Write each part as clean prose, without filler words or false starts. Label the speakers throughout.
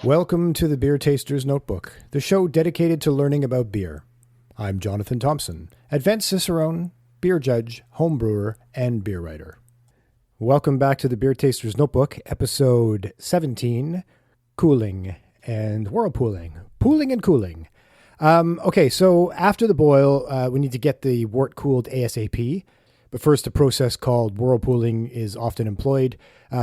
Speaker 1: Welcome to the Beer Taster's Notebook, the show dedicated to learning about beer. I'm Jonathan Thompson, advanced cicerone, beer judge, home brewer, and beer writer. Welcome back to the Beer Taster's Notebook, episode 17, Cooling and Whirlpooling. Pooling and cooling. Okay, so after the boil, we need to get the wort cooled ASAP. But first, a process called whirlpooling is often employed.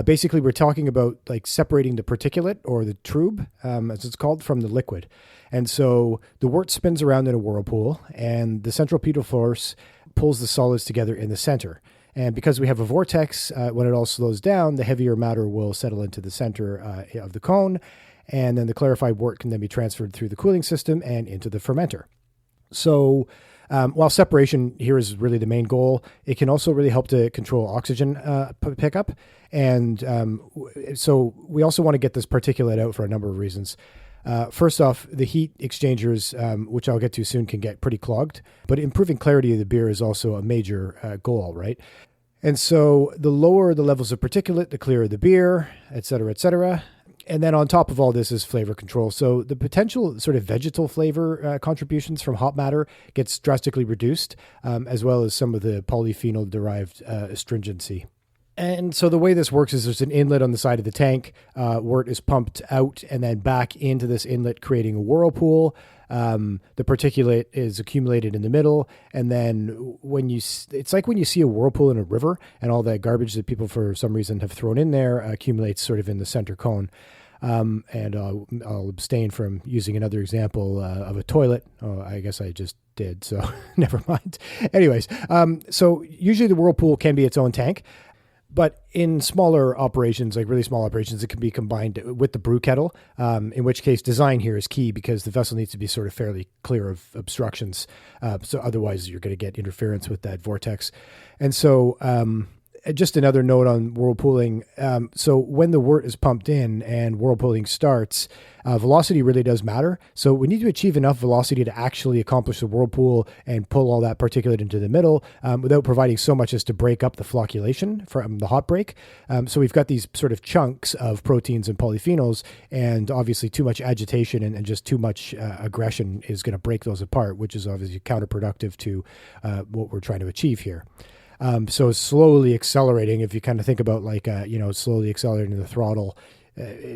Speaker 1: Basically, we're talking about like separating the particulate or the trub, as it's called, from the liquid. And so the wort spins around in a whirlpool, and the centripetal force pulls the solids together in the center. And because we have a vortex, when it all slows down, the heavier matter will settle into the center of the cone, and then the clarified wort can then be transferred through the cooling system and into the fermenter. So while separation here is really the main goal, it can also really help to control oxygen pickup. And so we also want to get this particulate out for a number of reasons. First off, the heat exchangers, which I'll get to soon, can get pretty clogged. But improving clarity of the beer is also a major goal, right? And so the lower the levels of particulate, the clearer the beer, et cetera, et cetera. And then on top of all this is flavor control. So the potential sort of vegetal flavor contributions from hop matter gets drastically reduced, as well as some of the polyphenol-derived astringency. And so the way this works is there's an inlet on the side of the tank. Wort is pumped out and then back into this inlet, creating a whirlpool. The particulate is accumulated in the middle. And then it's like when you see a whirlpool in a river and all that garbage that people for some reason have thrown in there accumulates sort of in the center cone. And I'll abstain from using another example of a toilet. Oh, I guess I just did, so never mind. Anyways, so usually the whirlpool can be its own tank. But in smaller operations, like really small operations, it can be combined with the brew kettle, in which case design here is key because the vessel needs to be sort of fairly clear of obstructions. So otherwise you're going to get interference with that vortex. And so just another note on whirlpooling. So when the wort is pumped in and whirlpooling starts, velocity really does matter. So we need to achieve enough velocity to actually accomplish the whirlpool and pull all that particulate into the middle without providing so much as to break up the flocculation from the hop break. So we've got these sort of chunks of proteins and polyphenols, and obviously too much agitation and just too much aggression is going to break those apart, which is obviously counterproductive to what we're trying to achieve here. So slowly accelerating, if you kind of think about like, slowly accelerating the throttle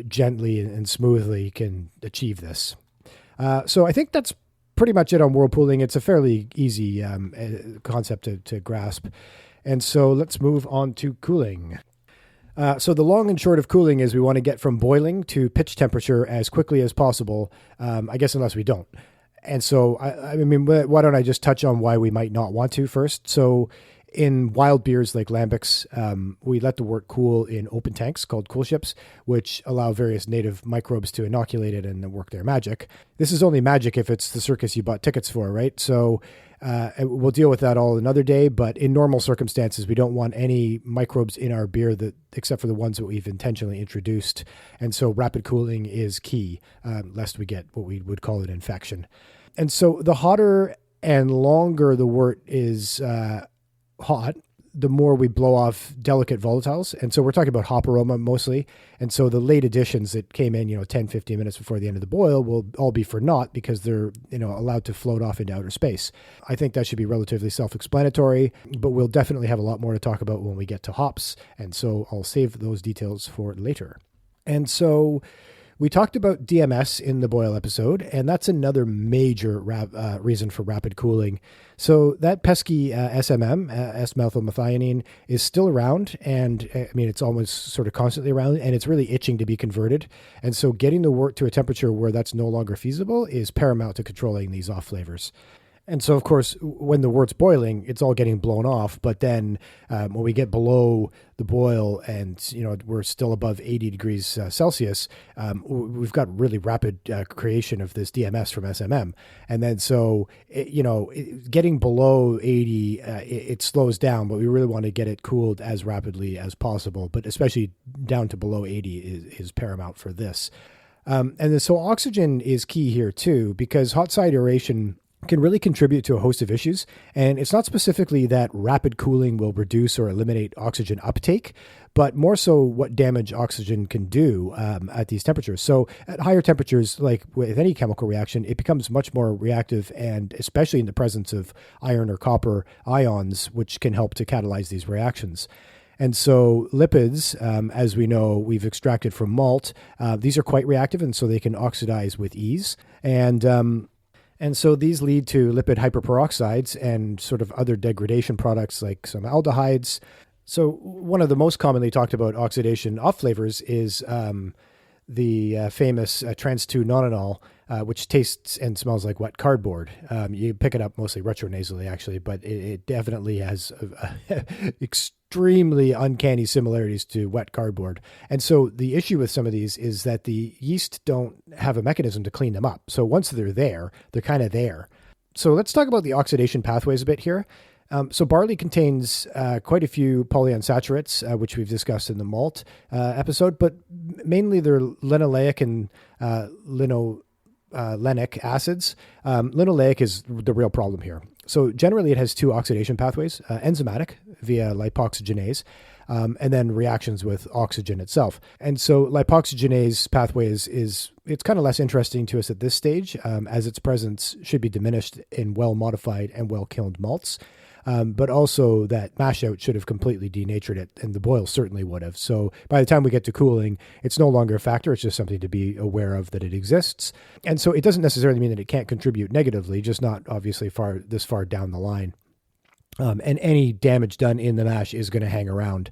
Speaker 1: gently and smoothly can achieve this. So I think that's pretty much it on whirlpooling. It's a fairly easy concept to grasp. And so let's move on to cooling. So the long and short of cooling is we want to get from boiling to pitch temperature as quickly as possible, I guess unless we don't. And so, I mean, why don't I just touch on why we might not want to first? So in wild beers like lambics, we let the wort cool in open tanks called cool ships, which allow various native microbes to inoculate it and work their magic. This is only magic if it's the circus you bought tickets for, right? So we'll deal with that all another day, but in normal circumstances, we don't want any microbes in our beer except for the ones that we've intentionally introduced. And so rapid cooling is key, lest we get what we would call an infection. And so the hotter and longer the wort is hot, the more we blow off delicate volatiles. And so we're talking about hop aroma mostly. And so the late additions that came in, 10, 15 minutes before the end of the boil will all be for naught because they're, allowed to float off into outer space. I think that should be relatively self-explanatory, but we'll definitely have a lot more to talk about when we get to hops. And so I'll save those details for later. And so we talked about DMS in the boil episode, and that's another major reason for rapid cooling. So that pesky SMM, S-methylmethionine, is still around, and it's almost sort of constantly around, and it's really itching to be converted. And so getting the wort to a temperature where that's no longer feasible is paramount to controlling these off flavors. And so, of course, when the wort's boiling, it's all getting blown off. But then when we get below the boil and, we're still above 80 degrees Celsius, we've got really rapid creation of this DMS from SMM. And then so, getting below 80, it slows down, but we really want to get it cooled as rapidly as possible. But especially down to below 80 is paramount for this. And then so oxygen is key here, too, because hot side aeration can really contribute to a host of issues. And it's not specifically that rapid cooling will reduce or eliminate oxygen uptake, but more so what damage oxygen can do at these temperatures. So at higher temperatures, like with any chemical reaction, it becomes much more reactive, and especially in the presence of iron or copper ions, which can help to catalyze these reactions. And so lipids, as we know, we've extracted from malt. These are quite reactive, and so they can oxidize with ease. And so these lead to lipid hyperperoxides and sort of other degradation products like some aldehydes. So one of the most commonly talked about oxidation off flavors is the famous trans-2-nonanol, which tastes and smells like wet cardboard. You pick it up mostly retronasally, actually, but it definitely has extremely uncanny similarities to wet cardboard. And so the issue with some of these is that the yeast don't have a mechanism to clean them up. So once they're there, they're kind of there. So let's talk about the oxidation pathways a bit here. So barley contains quite a few polyunsaturates, which we've discussed in the malt episode, but mainly they're linoleic and linolenic acids. Linoleic is the real problem here. So generally it has two oxidation pathways, enzymatic via lipoxygenase, and then reactions with oxygen itself. And so lipoxygenase pathway it's kind of less interesting to us at this stage, as its presence should be diminished in well-modified and well-kilned malts. But also that mash out should have completely denatured it, and the boil certainly would have. So by the time we get to cooling, it's no longer a factor. It's just something to be aware of that it exists. And so it doesn't necessarily mean that it can't contribute negatively, just not obviously this far down the line. And any damage done in the mash is going to hang around.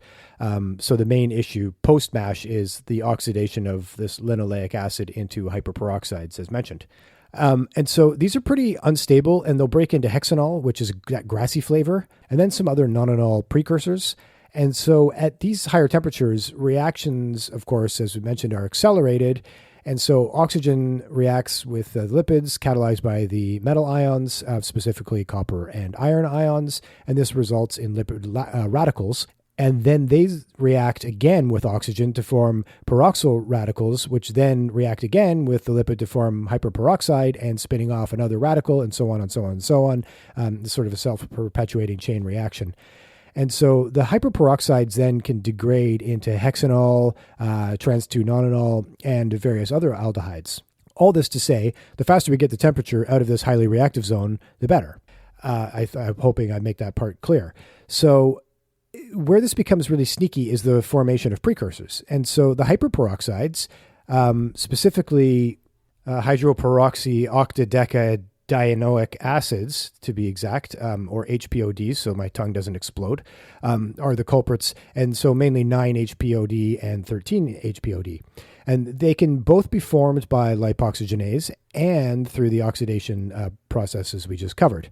Speaker 1: So the main issue post-mash is the oxidation of this linoleic acid into hyperperoxides, as mentioned. And so these are pretty unstable, and they'll break into hexanol, which is that grassy flavor, and then some other nonanol precursors. And so at these higher temperatures, reactions, of course, as we mentioned, are accelerated. And so oxygen reacts with the lipids catalyzed by the metal ions, specifically copper and iron ions, and this results in lipid radicals. And then they react again with oxygen to form peroxyl radicals, which then react again with the lipid to form hyperperoxide and spinning off another radical, and so on and so on and so on. Sort of a self-perpetuating chain reaction. And so the hyperperoxides then can degrade into hexanol, trans-2-nonanol, and various other aldehydes. All this to say, the faster we get the temperature out of this highly reactive zone, the better. I'm hoping I make that part clear. So where this becomes really sneaky is the formation of precursors. And so the hyperperoxides, specifically hydroperoxy octadecadienoic acids, to be exact, or HPODs, so my tongue doesn't explode, are the culprits. And so mainly 9-HPOD and 13-HPOD. And they can both be formed by lipoxygenase and through the oxidation processes we just covered.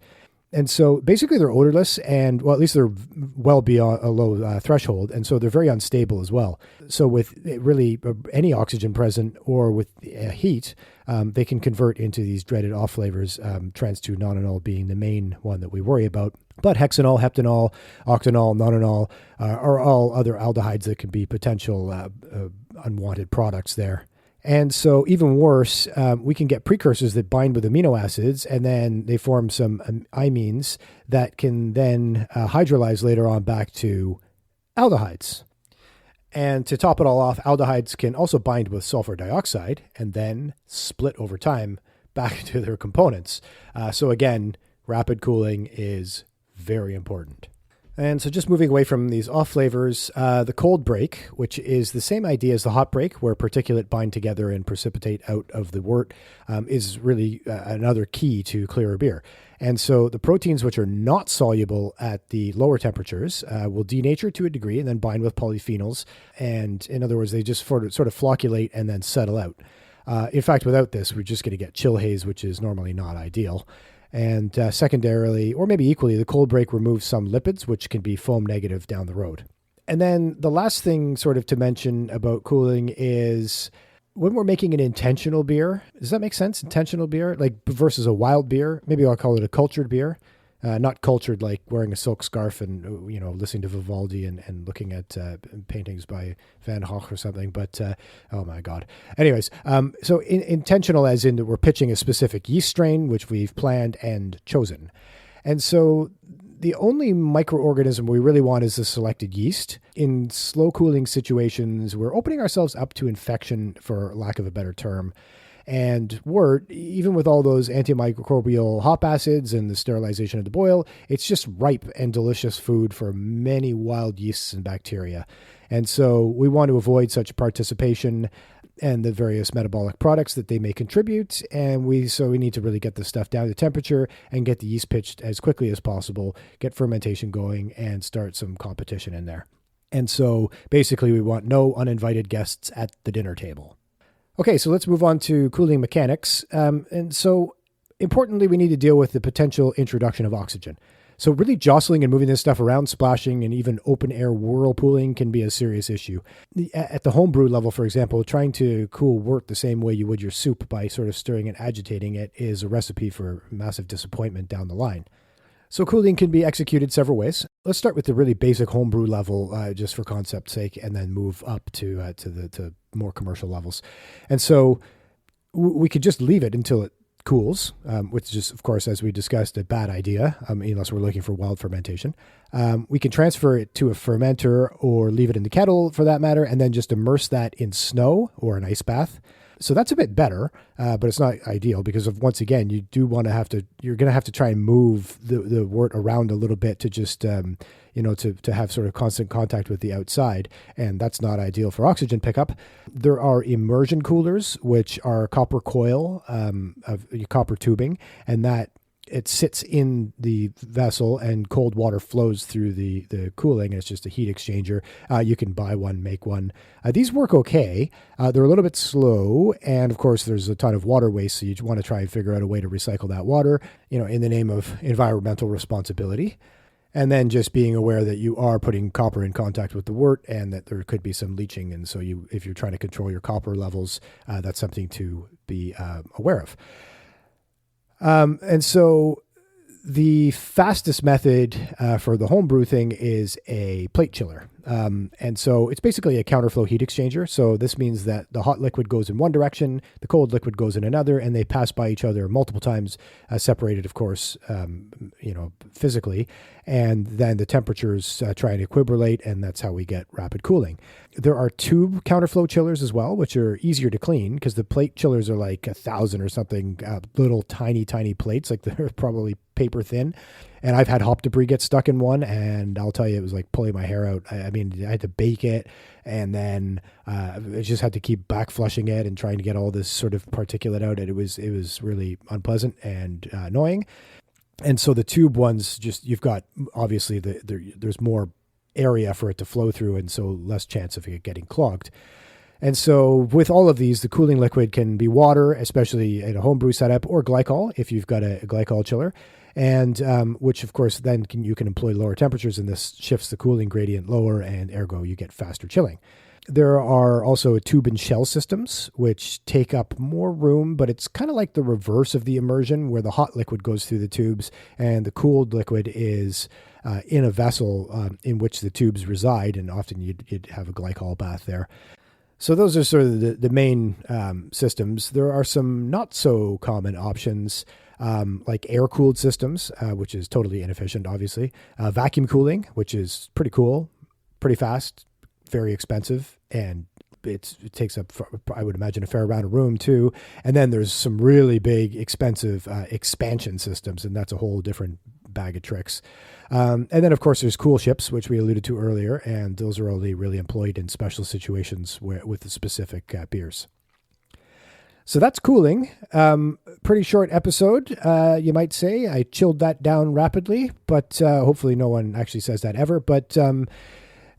Speaker 1: And so basically they're odorless, and well, at least they're well beyond a low threshold. And so they're very unstable as well. So with really any oxygen present or with heat, they can convert into these dreaded off flavors, trans-2-nonanol being the main one that we worry about. But hexanol, heptanol, octanol, nonanol are all other aldehydes that can be potential unwanted products there. And so even worse, we can get precursors that bind with amino acids, and then they form some imines that can then hydrolyze later on back to aldehydes. And to top it all off, aldehydes can also bind with sulfur dioxide and then split over time back to their components. So again, rapid cooling is very important. And so just moving away from these off flavors, the cold break, which is the same idea as the hot break, where particulate bind together and precipitate out of the wort, is really another key to clearer beer. And so the proteins which are not soluble at the lower temperatures will denature to a degree and then bind with polyphenols. And in other words, they just sort of flocculate and then settle out. In fact, without this, we're just going to get chill haze, which is normally not ideal. And secondarily, or maybe equally, the cold break removes some lipids, which can be foam negative down the road. And then the last thing sort of to mention about cooling is when we're making an intentional beer, does that make sense? Intentional beer, like versus a wild beer, maybe I'll call it a cultured beer. Not cultured like wearing a silk scarf and, listening to Vivaldi and looking at paintings by Van Gogh or something. But, oh my God. Anyways, so intentional as in that we're pitching a specific yeast strain, which we've planned and chosen. And so the only microorganism we really want is the selected yeast. In slow cooling situations, we're opening ourselves up to infection, for lack of a better term. And wort, even with all those antimicrobial hop acids and the sterilization of the boil, it's just ripe and delicious food for many wild yeasts and bacteria. And so we want to avoid such participation and the various metabolic products that they may contribute. And we need to really get this stuff down to temperature and get the yeast pitched as quickly as possible, get fermentation going, and start some competition in there. And so basically we want no uninvited guests at the dinner table. Okay, so let's move on to cooling mechanics. And so importantly, we need to deal with the potential introduction of oxygen. So really jostling and moving this stuff around, splashing, and even open air whirlpooling can be a serious issue. At the homebrew level, for example, trying to cool wort the same way you would your soup by sort of stirring and agitating it is a recipe for massive disappointment down the line. So cooling can be executed several ways. Let's start with the really basic homebrew level, just for concept's sake, and then move up to the more commercial levels. And so we could just leave it until it cools, which is, of course, as we discussed, a bad idea, unless we're looking for wild fermentation. We can transfer it to a fermenter or leave it in the kettle, for that matter, and then just immerse that in snow or an ice bath. So that's a bit better, but it's not ideal because once again, you're going to have to try and move the wort around a little bit to just, to have sort of constant contact with the outside. And that's not ideal for oxygen pickup. There are immersion coolers, which are copper coil, of copper tubing, and that it sits in the vessel and cold water flows through the cooling. It's just a heat exchanger. You can buy one, make one. These work okay. They're a little bit slow. And of course, there's a ton of water waste. So you want to try and figure out a way to recycle that water, in the name of environmental responsibility. And then just being aware that you are putting copper in contact with the wort and that there could be some leaching. And so if you're trying to control your copper levels, that's something to be aware of. And so the fastest method for the homebrew thing is a plate chiller. And so it's basically a counterflow heat exchanger. So this means that the hot liquid goes in one direction, the cold liquid goes in another, and they pass by each other multiple times, separated, of course, physically. And then the temperatures try and equibrate, and that's how we get rapid cooling. There are tube counterflow chillers as well, which are easier to clean because the plate chillers are like 1,000 or something, little tiny plates, like they're probably paper thin. And I've had hop debris get stuck in one, and I'll tell you, it was like pulling my hair out. I had to bake it, and then I just had to keep back flushing it and trying to get all this sort of particulate out. And it was really unpleasant and annoying. And so the tube ones, you've got, obviously, there's more area for it to flow through, and so less chance of it getting clogged. And so with all of these, the cooling liquid can be water, especially in a homebrew setup, or glycol if you've got a glycol chiller, and which, of course, then you can employ lower temperatures, and this shifts the cooling gradient lower, and ergo you get faster chilling. There are also tube and shell systems, which take up more room, but it's kind of like the reverse of the immersion, where the hot liquid goes through the tubes and the cooled liquid is in a vessel in which the tubes reside, and often you'd have a glycol bath there. So those are sort of the main systems. There are some not so common options, like air-cooled systems, which is totally inefficient, obviously. Vacuum cooling, which is pretty cool, pretty fast, very expensive, and it takes up, I would imagine, a fair amount of room too. And then there's some really big, expensive expansion systems, and that's a whole different bag of tricks. And then, of course, there's cool ships, which we alluded to earlier, and those are only really employed in special situations with the specific beers. So that's cooling. Pretty short episode, you might say. I chilled that down rapidly, but hopefully no one actually says that ever. But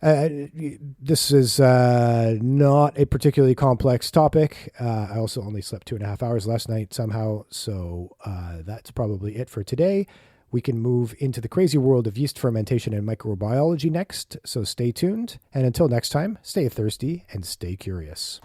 Speaker 1: this is not a particularly complex topic. I also only slept 2.5 hours last night somehow, so that's probably it for today. We can move into the crazy world of yeast fermentation and microbiology next, so stay tuned. And until next time, stay thirsty and stay curious.